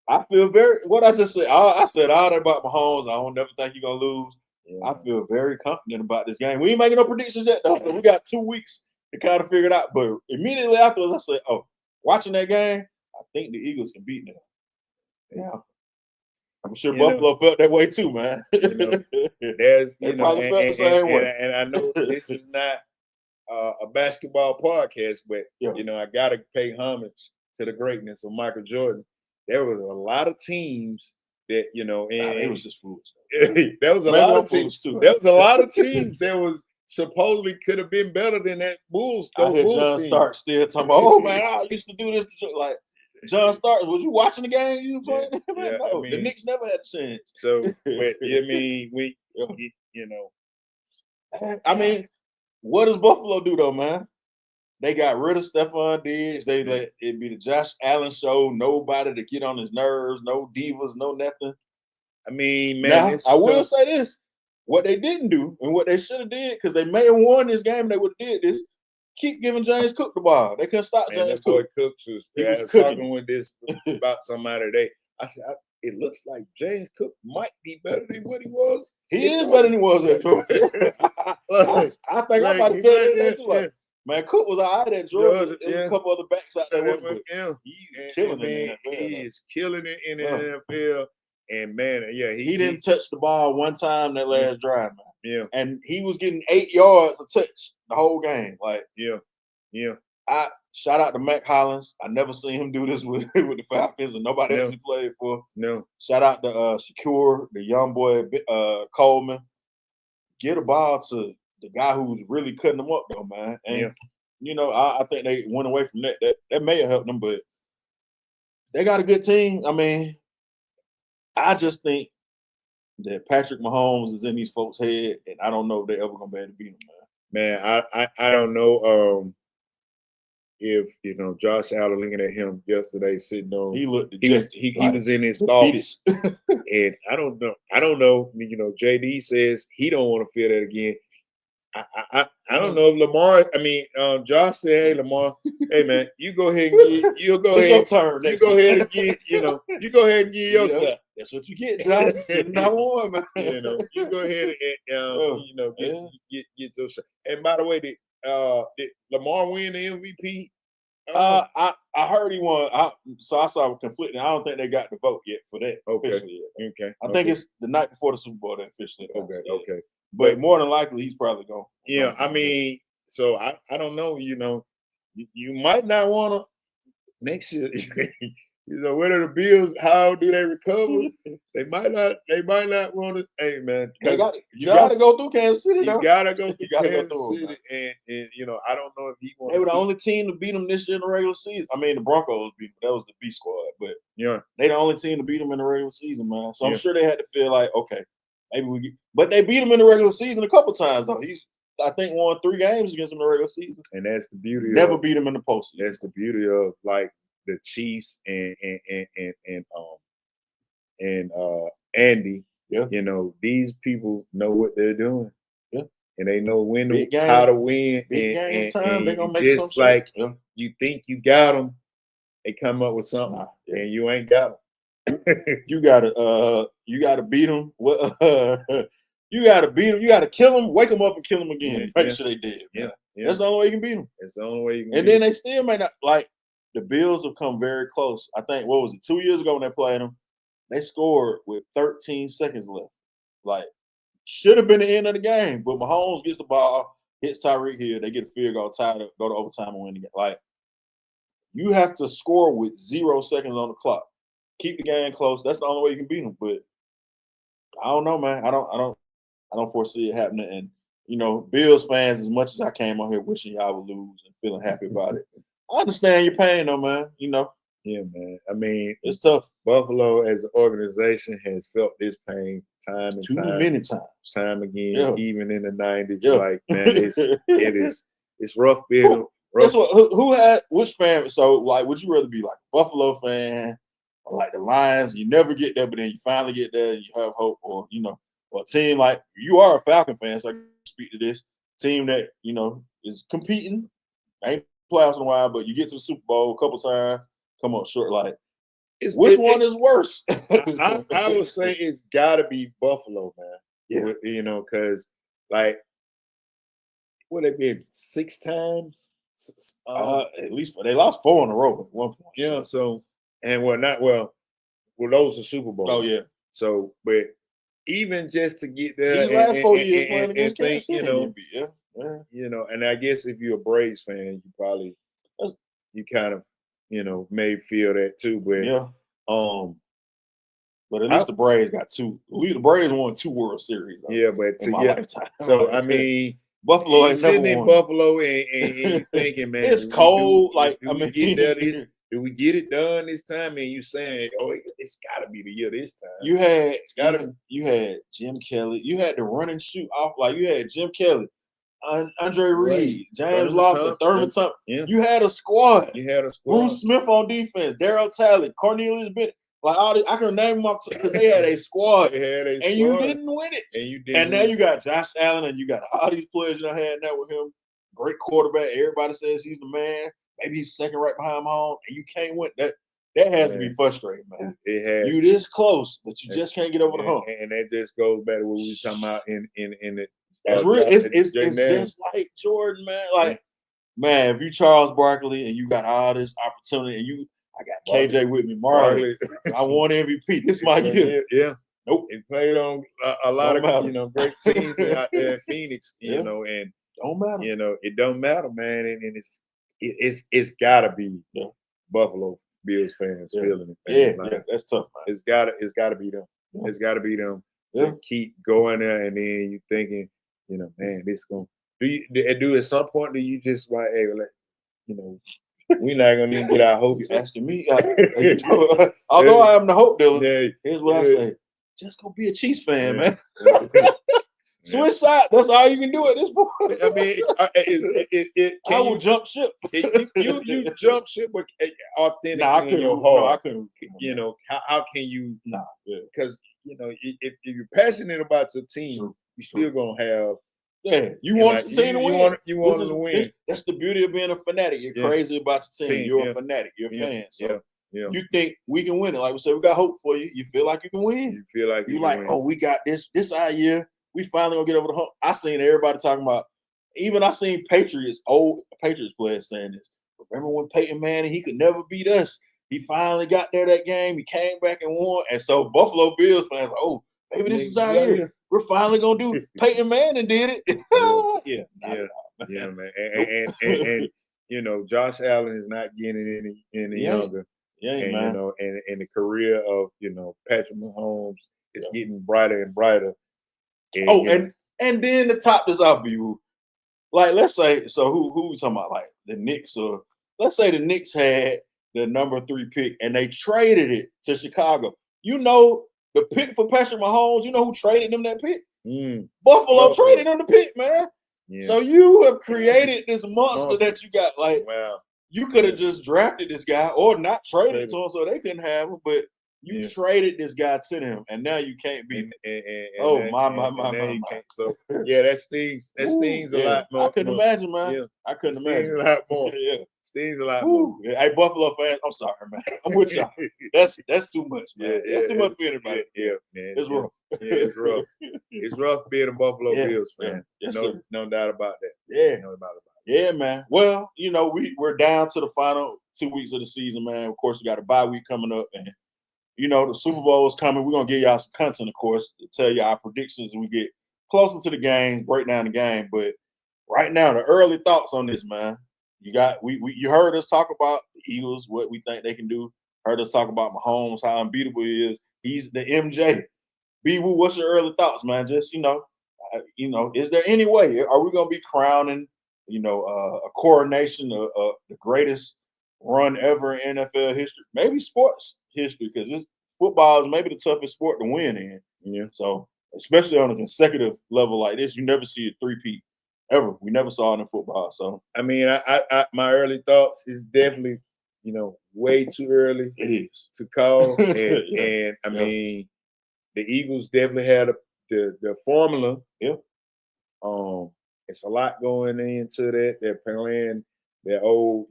I feel what I just said. I said all that about Mahomes. I don't never think he's gonna lose. Yeah. I feel very confident about this game. We ain't making no predictions yet, though. So we got 2 weeks to kind of figure it out. But immediately afterwards, I said, "Oh, watching that game, I think the Eagles can beat them." Yeah, I'm sure Buffalo felt that way too, man. There's they probably felt the same way. And I know this is not a basketball podcast, but I gotta pay homage to the greatness of Michael Jordan. There was a lot of teams that it was just foolish. There was a lot of teams too. There was a lot of teams that was supposedly could have been better than that Bulls. I hear John Stark still talking about, "Oh man, I used to do this." Like John Stark, was you watching the game you were playing? No, the Knicks never had a chance. So, but I mean, what does Buffalo do though, man? They got rid of Stephon Diggs. They let it be the Josh Allen show. Nobody to get on his nerves. No divas. No nothing. I mean, man. Now, I will say this: what they didn't do and what they should have did, because they may have won this game, they would have did this. Keep giving James Cook the ball. They couldn't stop James Cook. Boy Cooks was talking with this about somebody today. I said, it looks like James Cook might be better than what he was. He is better than he was at Georgia. I think I might have said that too. Like, man, Cook was all right at Georgia. There's a couple other backs out there with him. He's killing it in the NFL. He is killing it in the NFL. And man, he didn't touch the ball one time that last drive, man. Yeah. And he was getting 8 yards a touch the whole game. Like, yeah. I shout out to Mac Hollins. I never seen him do this with the Falcons, and nobody else he played for. No. Shout out to Shakur, the young boy Coleman. Get a ball to the guy who's really cutting them up, though, man. And I think they went away from that. That may have helped them, but they got a good team. I mean, I just think that Patrick Mahomes is in these folks' head, and I don't know if they're ever gonna be able to beat him, man. Man, I don't know if Josh Allen looking at him yesterday sitting on. He looked. He was in his thoughts, and I don't know. JD says he don't want to feel that again. I don't know if Lamar. I mean, Josh said, "Hey, Lamar, hey man, you go ahead and you go ahead and give your stuff. That's what you get, Josh. Not one, man. You go ahead and get your stuff. And by the way, did Lamar win the MVP? I heard he won. So I saw it conflicting. I don't think they got the vote yet for that. Officially yet. Okay. I think it's the night before the Super Bowl that officially. Okay. But more than likely, he's probably going. Yeah, I mean, so I don't know. You might not want to next year. Whether the Bills, how do they recover? They might not want to. Hey, man, you got to go through Kansas City. You got to go through Kansas City, and I don't know if he wants. They were the only team to beat them this year in the regular season. I mean, the Broncos beat them. That was the B squad, but they the only team to beat them in the regular season, man. So I'm sure they had to feel like, okay, maybe but they beat him in the regular season a couple times though. He's I think won 3 games against them in the regular season, and that's the beauty. Never beat him in the postseason. That's the beauty of like the Chiefs and Andy. Yeah. These people know what they're doing. Yeah. And they know how to win. Big time. They're gonna make just some like shit. you think you got them, they come up with something and you ain't got them. You gotta beat them. You gotta beat them. You gotta kill them, wake them up, and kill them again. Make sure they dead. Yeah. That's the only way you can beat them. That's the only way you can. And then they still may not like. The Bills have come very close. I think, what was it, 2 years ago when they played them? They scored with 13 seconds left. Like, should have been the end of the game. But Mahomes gets the ball, hits Tyreek Hill, they get a field goal, tie it, go to overtime and win the game. Like, you have to score with 0 seconds on the clock. Keep the game close. That's the only way you can beat them. But I don't know, man. I don't foresee it happening. And Bills fans, as much as I came on here wishing y'all would lose and feeling happy about it, I understand your pain, though, man. Yeah, man. I mean, it's tough. Buffalo, as an organization, has felt this pain time and Too many times, time again. Yeah. Even in the 90s, like man, it's rough building. Guess what? Who had which fan? So, like, would you rather be like a Buffalo fan or like the Lions? You never get there, but then you finally get there, and you have hope, or or a team like you are a Falcon fan, so I can speak to this team that is competing. Ain't playoffs in a while, but you get to the Super Bowl a couple times, come up short. Like, which one is worse? I would say it's got to be Buffalo, man. Yeah, because like, what they been 6 times? At least they lost 4 in a row at one point. Yeah. So and those are Super Bowls. Oh yeah. So, but even just to get there, these last 4 years playing against think, yeah. And I guess if you're a Braves fan, you probably kind of may feel that too. But but at least the Braves got 2. The Braves won 2 World Series. But in my lifetime. So I mean, Buffalo ain't sitting never in won. Buffalo and thinking, man, it's cold. Do we get it done this time? And you saying, oh, it's got to be the year this time. You had Jim Kelly. You had the run and shoot off. Like, you had Jim Kelly, Andre Reed, James Lofton, Thurman Thompson. Yeah. You had a squad. Bruce Bruce Smith on defense, Darryl Talley, Cornelius Bennett. Like all these, I can name them up because they had a squad. You didn't win it. And now you got Josh Allen and you got all these players you had now with him. Great quarterback. Everybody says he's the man. Maybe he's second right behind Mahomes, and you can't win. That has to be frustrating, man. It has. You this close, but you just can't get over the hump. And that just goes back to what we were talking about in the. That's real. It's just like Jordan, man. Like, man, if you Charles Barkley and you got all this opportunity, and I got KJ with me, Marley. I won MVP. This is my year. Yeah. Nope. It played on a lot of great teams out there in Phoenix. You know, and don't matter. You know, it don't matter, man. And it's gotta be Buffalo Bills fans feeling it. Yeah, that's tough, man. It's gotta be them. Yeah. It's gotta be them to keep going there, and then you thinking, you know, man, this going. Do at some point do you just like, hey, like, you know, we're not gonna even get our hopes. Asking me, although I am the hope dealer. Here's what I say: just go be a Chiefs fan, man. Switch side. That's all you can do at this point. I mean, I will jump ship. You jump ship with authentic. I couldn't. No, I couldn't. You know, how can you? Because you know, if you're passionate about your team, you're still gonna have. Yeah, you want your team to win. You want them to win. That's the beauty of being a fanatic. You're crazy about your team. You're a fanatic. You're a fan. So you think we can win it. Like we said, we got hope for you. You feel like you can win. You feel like you like, oh, we got this. This our year. We finally gonna get over the hump. I seen everybody talking about. Even I seen old Patriots players saying this. Remember when Peyton Manning, he could never beat us. He finally got there that game. He came back and won. And so Buffalo Bills fans, like, oh, maybe this is our year. We're finally gonna do. Peyton Manning did it. Yeah, man. And you know, Josh Allen is not getting any younger. Yeah, and, man. You know, and the career of Patrick Mahomes is getting brighter and brighter. And, and then to top this off, BeeWoo, like let's say, so who we talking about? Like the Knicks, or let's say the Knicks had the number 3 pick and they traded it to Chicago. You know, the pick for Patrick Mahomes, you know who traded them that pick? Buffalo traded them the pick, man. Yeah. So you have created this monster that you got. Like, you could have just drafted this guy or not traded it to him so they couldn't have him, but you traded this guy to them, and now you can't beat him. My. So that stings. That stings a lot more. I couldn't imagine, man. I couldn't imagine. A lot more. Stings a lot more. Hey, Buffalo fans, I'm sorry, man. I'm with y'all. That's too much, man. That's too much for anybody. Man. It's rough. It's rough. It's rough being a Buffalo Bills fan. No doubt about that. No doubt about it. Yeah, man. Well, you know, we're down to the final 2 weeks of the season, man. Of course, we got a bye week coming up, and you know, the Super Bowl is coming. We're going to give y'all some content, of course, to tell you our predictions as we get closer to the game, break down the game. But right now, the early thoughts on this, man. You heard us talk about the Eagles, what we think they can do. Heard us talk about Mahomes, how unbeatable he is. He's the MJ. BeeWoo, what's your early thoughts, man? Just, is there any way? Are we going to be crowning, a coronation of the greatest run ever in NFL history? Maybe sports history, because football is maybe the toughest sport to win in. Yeah. So especially on a consecutive level like this, you never see a three-peat ever. We never saw it in football. So I mean, I my early thoughts is definitely, way too early. It is to call. And I mean, the Eagles definitely had the formula. Yeah. It's a lot going into that. They're playing their old,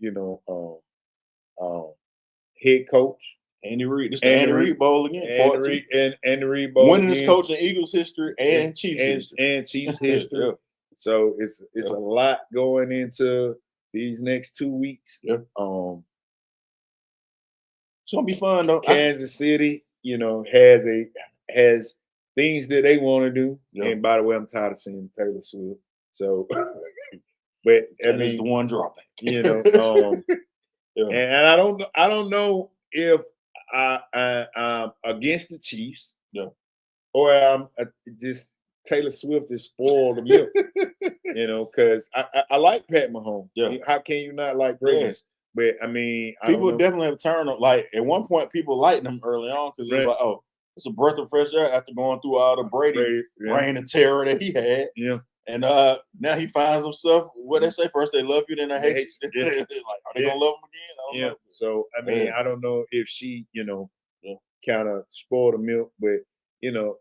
head coach. Andy Reid. This is the Andy Reid Bowl again. Andy Reid Bowl. Winningest coach in Eagles history and Chiefs history. And Chiefs history. So it's a lot going into these next 2 weeks. Yeah. It's gonna be fun though. Kansas City, has things that they want to do. Yeah. And by the way, I'm tired of seeing Taylor Swift. So, but that is the one drawback. And I don't know if I'm against the Chiefs, or I'm just Taylor Swift is spoiled the milk, because I like Pat Mahomes. Yeah. How can you not like greatness? But I mean, people definitely have turned on. Like at one point, people liked him early on because it was like, oh, it's a breath of fresh air after going through all the Brady reign of terror that he had. Yeah. And now he finds himself. What they say? First they love you, then they hate you. Yeah. Like, are they gonna love him again? I don't know. So I mean, I don't know if she, kind of spoiled the milk, but the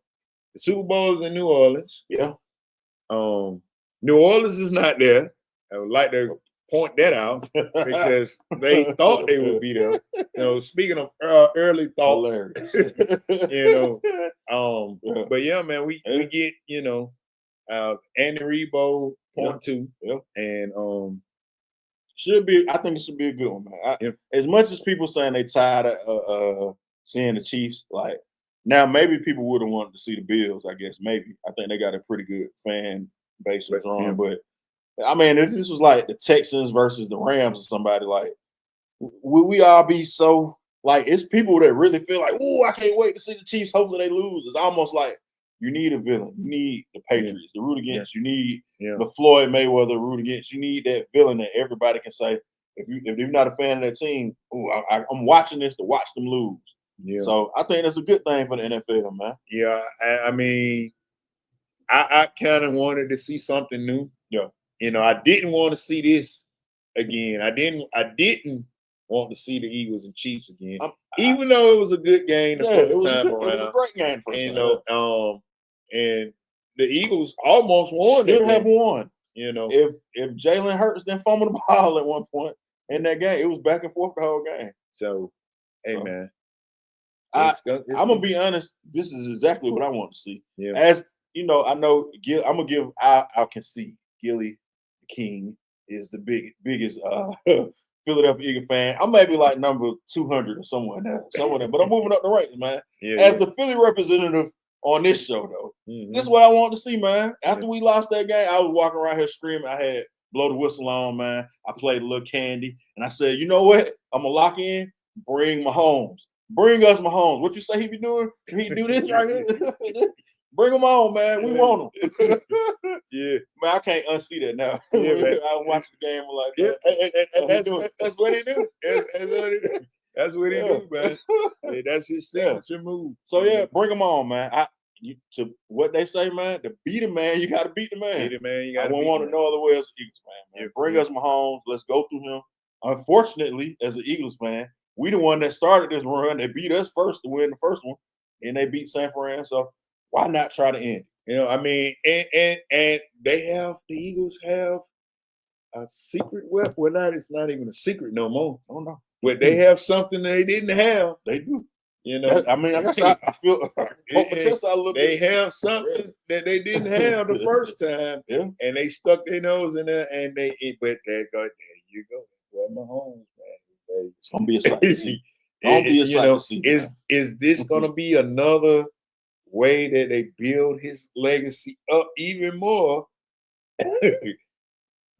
Super Bowl is in New Orleans. Yeah. New Orleans is not there. I would like to point that out because they thought they would be there. Speaking of early thoughts, Hilarious. But yeah, man, we get Andy Rebo #2, and I think it should be a good one, man. As much as people saying they tired of seeing the Chiefs, like now maybe people would have wanted to see the Bills. I guess maybe I think they got a pretty good fan base on, but I mean, if this was like the Texans versus the Rams or somebody, like, would we all be so like? It's people that really feel like, oh, I can't wait to see the Chiefs. Hopefully they lose. It's almost like you need a villain. You need the Patriots to root against. You need the Floyd Mayweather to root against. You need that villain that everybody can say, if you're not a fan of that team, I'm watching this to watch them lose. Yeah. So I think that's a good thing for the NFL, man. Yeah, I mean, I kind of wanted to see something new. Yeah. I didn't want to see this again. I didn't want to see the Eagles and Chiefs again, even though it was a good game the first time around. It was a great game for and the Eagles almost won. Should have won. If Jalen Hurts didn't fumble the ball at one point in that game, it was back and forth the whole game. So, hey, man. I'm gonna be honest. This is exactly what I want to see. Yeah. As you know, I know. I'm gonna give. I can see Gilly King is the biggest Philadelphia Eagle fan. I may be like number 200 or somewhere there, but I'm moving up the ranks, man. As the Philly representative on this show, though, this is what I want to see, man. After we lost that game, I was walking around here screaming. I had blow the whistle on, man. I played a little candy, and I said, you know what? I'm gonna lock in. Bring Mahomes. Bring us Mahomes. What you say he be doing? He do this right here. Bring him on, man. We want him. Yeah, man. I can't unsee that now. Yeah, man. I watch the game like, and that's what he do. That's what he do, man. Yeah, that's his signature move. So bring him on, man. To what they say, man. To beat the man, you got to beat the man. Beat the man. You got. I won't want to know other way as an Eagles fan, man. Bring us Mahomes. Let's go through him. Unfortunately, as an Eagles fan, we the one that started this run. They beat us first to win the first one, and they beat San Fran. So why not try to end? I mean, and the Eagles have a secret weapon. Well, it's not even a secret no more. I don't know. But they have something they didn't have. They do. I mean, I guess I feel they have something that they didn't have the first time, and they stuck their nose in there, and but they go, there you go, well, Mahomes, man, it's gonna be a sight to see. Is this gonna be another way that they build his legacy up even more?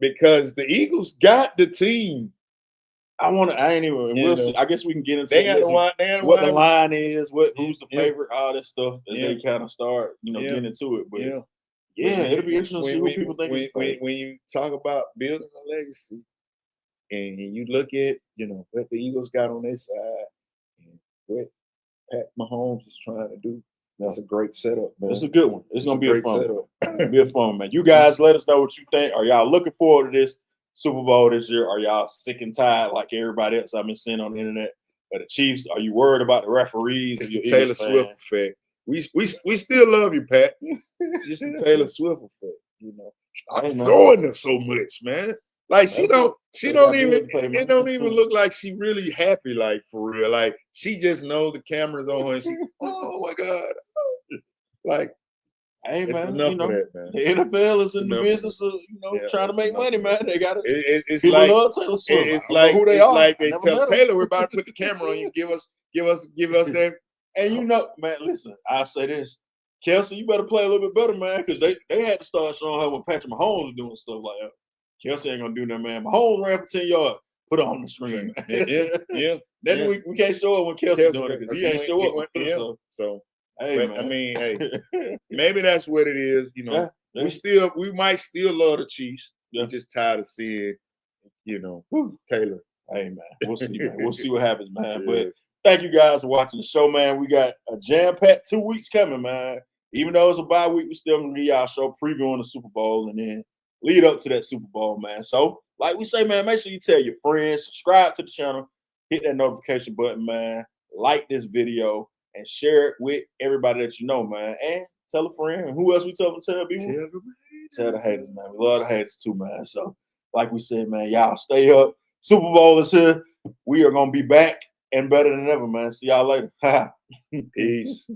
Because the Eagles got the team. I ain't even. I guess we can get into what the line is, who's the favorite, all that stuff, and they kind of start, getting into it. But it'll be interesting to see what people think. When you talk about building a legacy, and you look at what the Eagles got on their side, and what Pat Mahomes is trying to do, that's a great setup, man. It's a good one. It's gonna be a fun setup. It'll be a fun, man. You guys, let us know what you think. Are y'all looking forward to this Super Bowl this year? Are y'all sick and tired like everybody else I've been seeing on the internet? But the Chiefs, are you worried about the referees? It's the Taylor Swift effect. We still love you, Pat. It's the Taylor Swift effect. Stop going there so much, man. Like it don't even look like she really happy, like for real. Like she just knows the camera's on her and she, oh my God. Like, hey man, enough of that, man. The NFL is in the business of trying to make money, man. They got it. It's people like love Taylor Swift. It's like who they are. Like they tell Taylor, we're about to put the camera on you. Give us that. And man, listen, I say this, Kelsey, you better play a little bit better, man, because they had to start showing her when Patrick Mahomes was doing stuff like that. Kelsey ain't gonna do that, man. Mahomes ran for 10 yards. Put it on the screen, man. Yeah. Then we can't show it when Kelsey doing it because he ain't show up. So. Hey, but, man. Maybe that's what it is. We might still love the Chiefs. We're just tired of seeing, Taylor. Hey, man, we'll see, man. We'll see what happens, man. But thank you guys for watching the show, man. We got a jam-packed 2 weeks coming, man. even though it's a bye week, we still gonna give y'all a show previewing the Super Bowl and then lead up to that Super Bowl, man. So, like we say, man, make sure you tell your friends, subscribe to the channel, hit that notification button, man, like this video, and share it with everybody that you know, man. And tell a friend. And who else we tell them to tell people? Tell the haters, man. We love the haters too, man. So, like we said, man, y'all stay up. Super Bowl is here. We are gonna be back and better than ever, man. See y'all later. Peace.